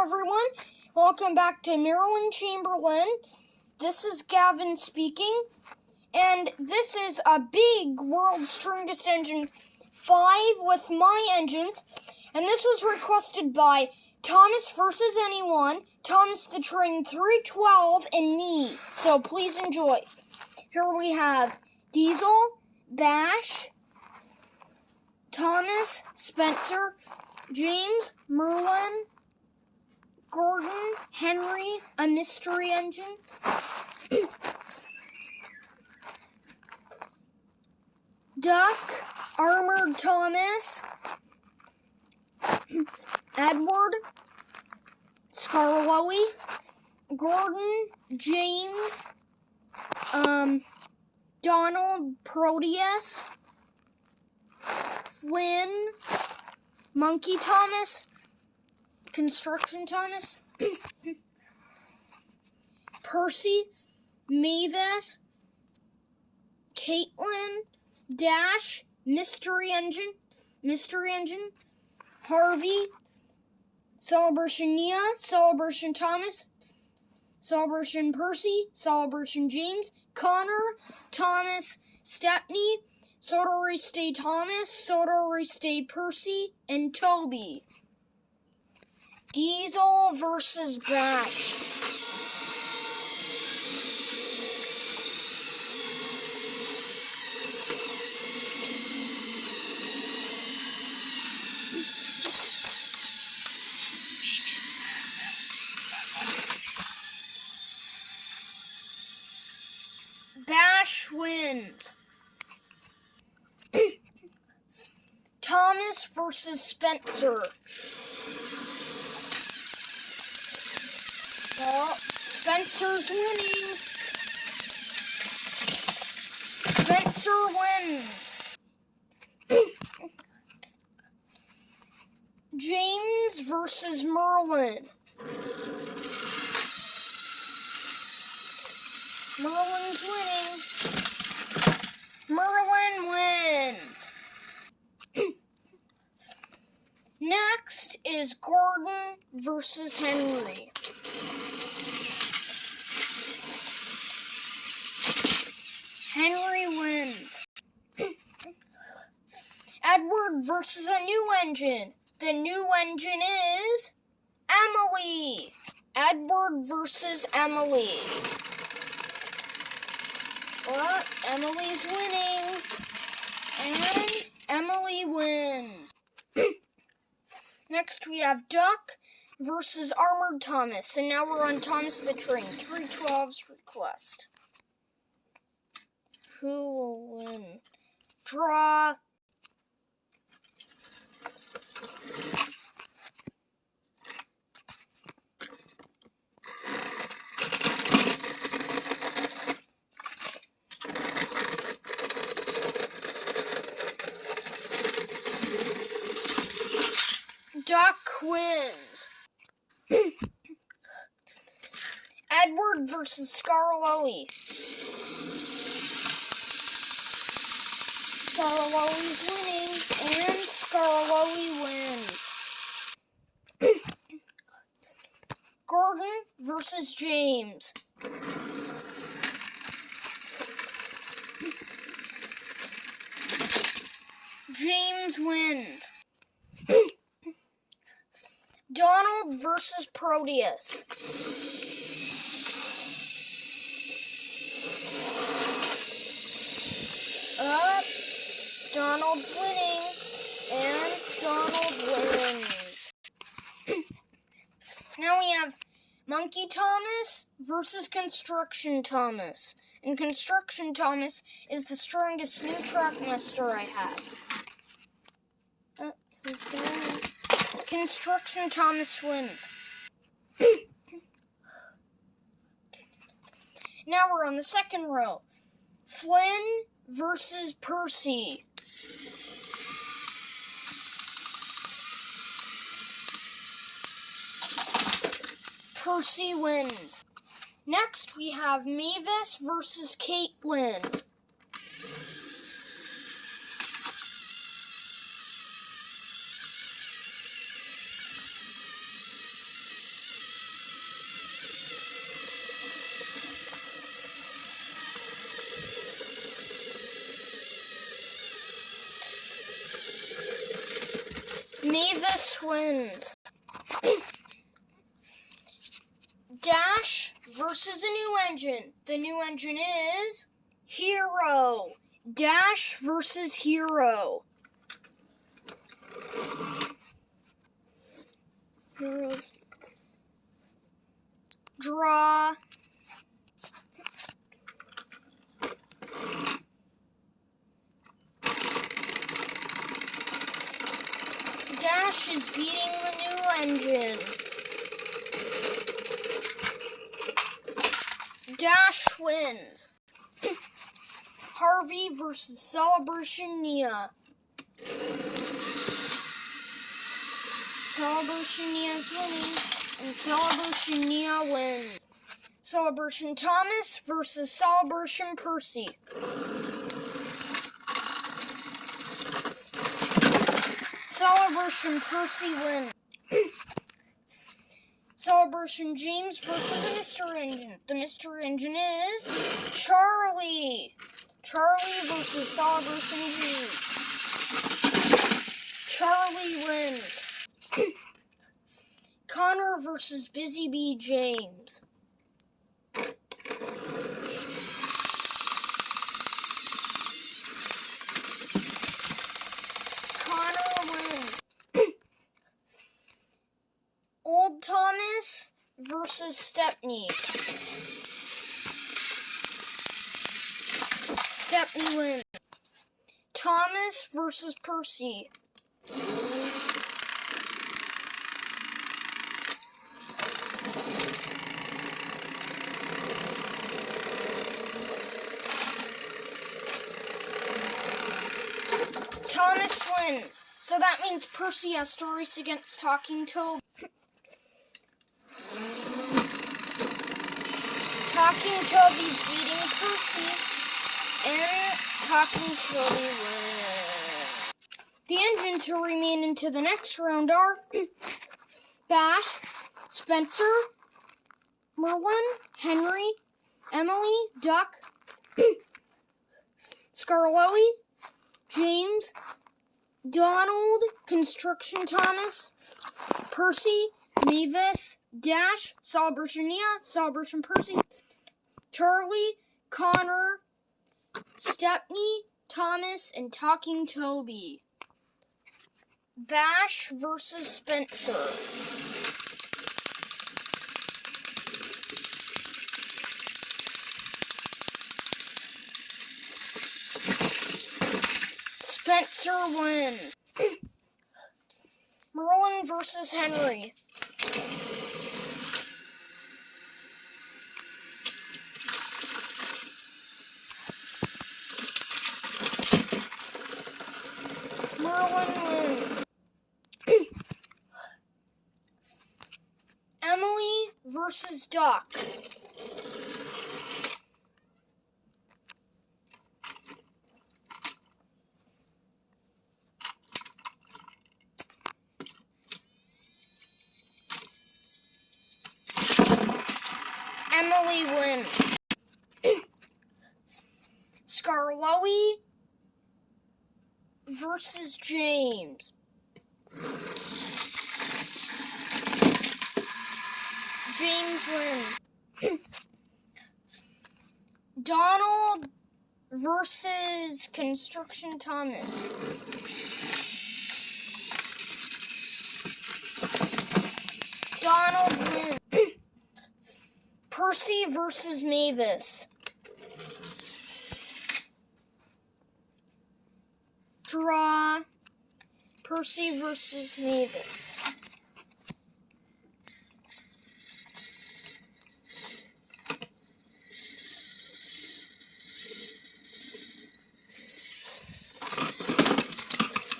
everyone. Welcome back to Maryland Chamberlain. This is Gavin speaking, and this is a big World's Strongest Engine 5 with my engines, and this was requested by Thomasvsanyone, Thomas the Train 312, and me, so please enjoy. Here we have Diesel, Bash, Thomas, Spencer, James, Merlin, Gordon, Henry, a mystery engine, Duck, Armored Thomas, Edward, Scarlowy, Gordon, James, Donald, Proteus, Flynn, Monkey Thomas, Construction Thomas, Percy, Mavis, Caitlin, Dash, Mystery Engine, Harvey, Celebration Nia, Celebration Thomas, Celebration Percy, Celebration James, Connor, Thomas, Stepney, Sodory Stay Thomas, Sodory Stay Percy, and Toby. Diesel versus Bash. Bash wins. Thomas versus Spencer. Well, Spencer's winning. Spencer wins. James versus Merlin. Merlin's winning. Merlin wins. Next is Gordon versus Henry. Henry wins. Edward versus a new engine. The new engine is Emily. Edward versus Emily. Well, Emily's winning. And Emily wins. Next we have Duck versus Armored Thomas. And now we're on Thomas the Train, 312's request. Who will win? Draw. Duck wins. Edward versus Scarlowy. Scarlowy's winning, and Scarlowy wins. Gordon versus James. James wins. Donald versus Proteus. Donald's winning, and Donald wins. Now we have Monkey Thomas versus Construction Thomas. And Construction Thomas is the strongest new trackmaster I have. Who's gonna win? Construction Thomas wins. Now we're on the second row. Flynn versus Percy. Percy wins. Next we have Mavis versus Caitlin. Thomas wins. Dash versus a new engine. The new engine is Hero. Dash versus Hero. Heroes. Draw. Dash is beating the new engine. Dash wins. Harvey versus Thomasvsanyone. Thomasvsanyone is winning, and Thomasvsanyone wins. Celebration Thomas versus Celebration Percy. Celebration Percy wins. Celebration James versus a Mr. Engine. The Mr. Engine is Charlie. Charlie versus Celebration James. Charlie wins. Connor versus Busy Bee James. Old Thomas versus Stepney. Stepney wins. Thomas versus Percy. Thomas wins. So that means Percy has to race against Talking Toby. Talking Toby's beating Percy, and Talking Toby wins. The engines who remain into the next round are Bash, Spencer, Merlin, Henry, Emily, Duck, Scarloey, James, Donald, Construction Thomas, Percy, Mavis, Dash, Celebration Nia, Celebration Percy, Charlie, Connor, Stepney, Thomas, and Talking Toby. Bash versus Spencer. Spencer wins. Merlin versus Henry. Merlin wins. Emily versus Duck. Emily wins. Scarloey versus James. James wins. Donald versus Construction Thomas. Donald wins. Percy versus Mavis. Draw. Percy versus Mavis.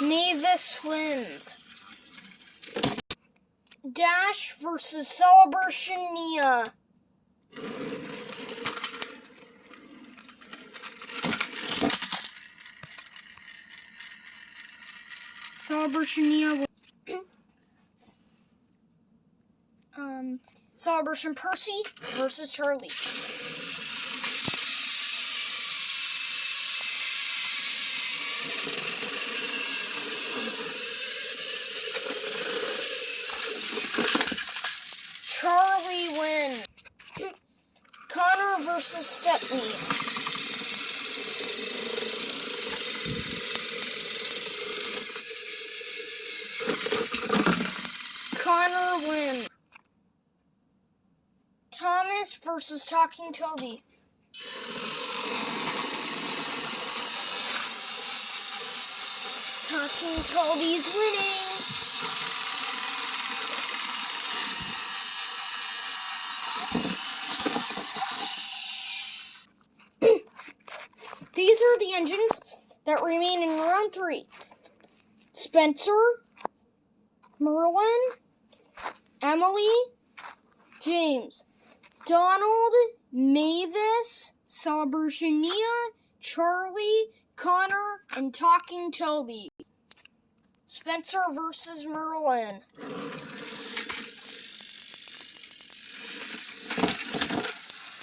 Mavis wins. Dash versus Celebration Nia. Celebration Nia. Celebration Percy versus Charlie. wins. Connor versus Stepney. Connor wins. Thomas versus Talking Toby. Talking Toby's winning. These are the engines that remain in round 3. Spencer, Merlin, Emily, James, Donald, Mavis, Thomasvsanyone, Charlie, Connor, and Talking Toby. Spencer versus Merlin.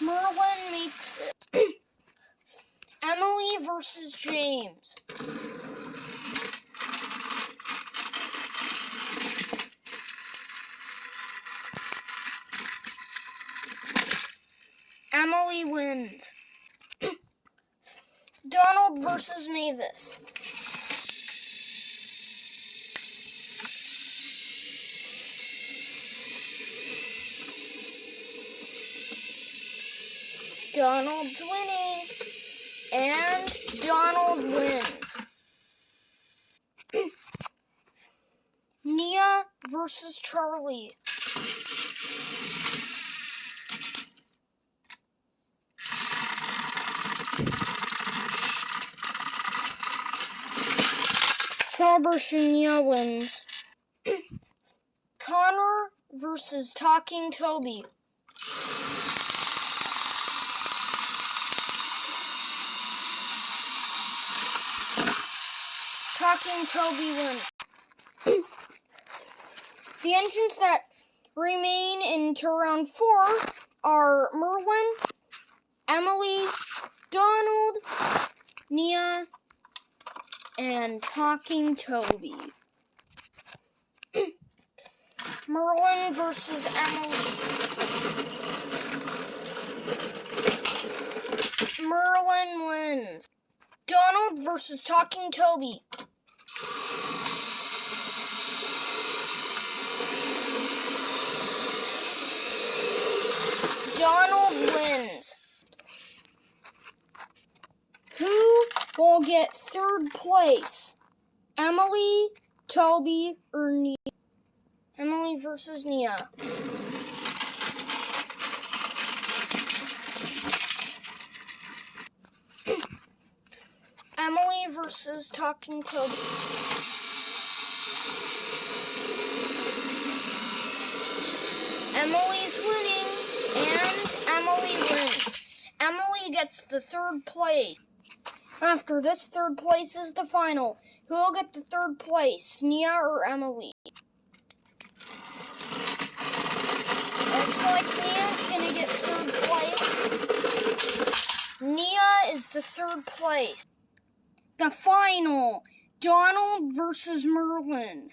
Merlin makes it. Emily versus James. Emily wins. Donald versus Mavis. Donald's winning, and Donald wins. Nia versus Charlie. Thomasvsanyone wins. Connor versus Talking Toby. Talking Toby wins. The engines that remain into round 4 are Merlin, Emily, Donald, Nia, and Talking Toby. Merlin versus Emily. Merlin wins. Donald versus Talking Toby. Donald wins. Who will get 3rd place? Emily, Toby, or Nia? Emily versus Nia. Emily versus Talking Toby. Emily's winning, and Emily wins. Emily gets the 3rd place. After this, 3rd place is the final. Who will get the 3rd place, Nia or Emily? Looks like Nia's gonna get 3rd place. Nia is the 3rd place. The final, Donald versus Merlin.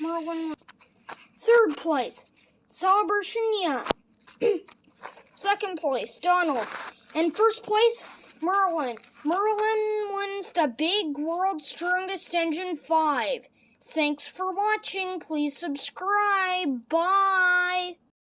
Merlin, 3rd place, Thomasvsanyone. 2nd place, Donald. And 1st place, Merlin. Merlin wins the big World's Strongest Engine 5. Thanks for watching. Please subscribe. Bye.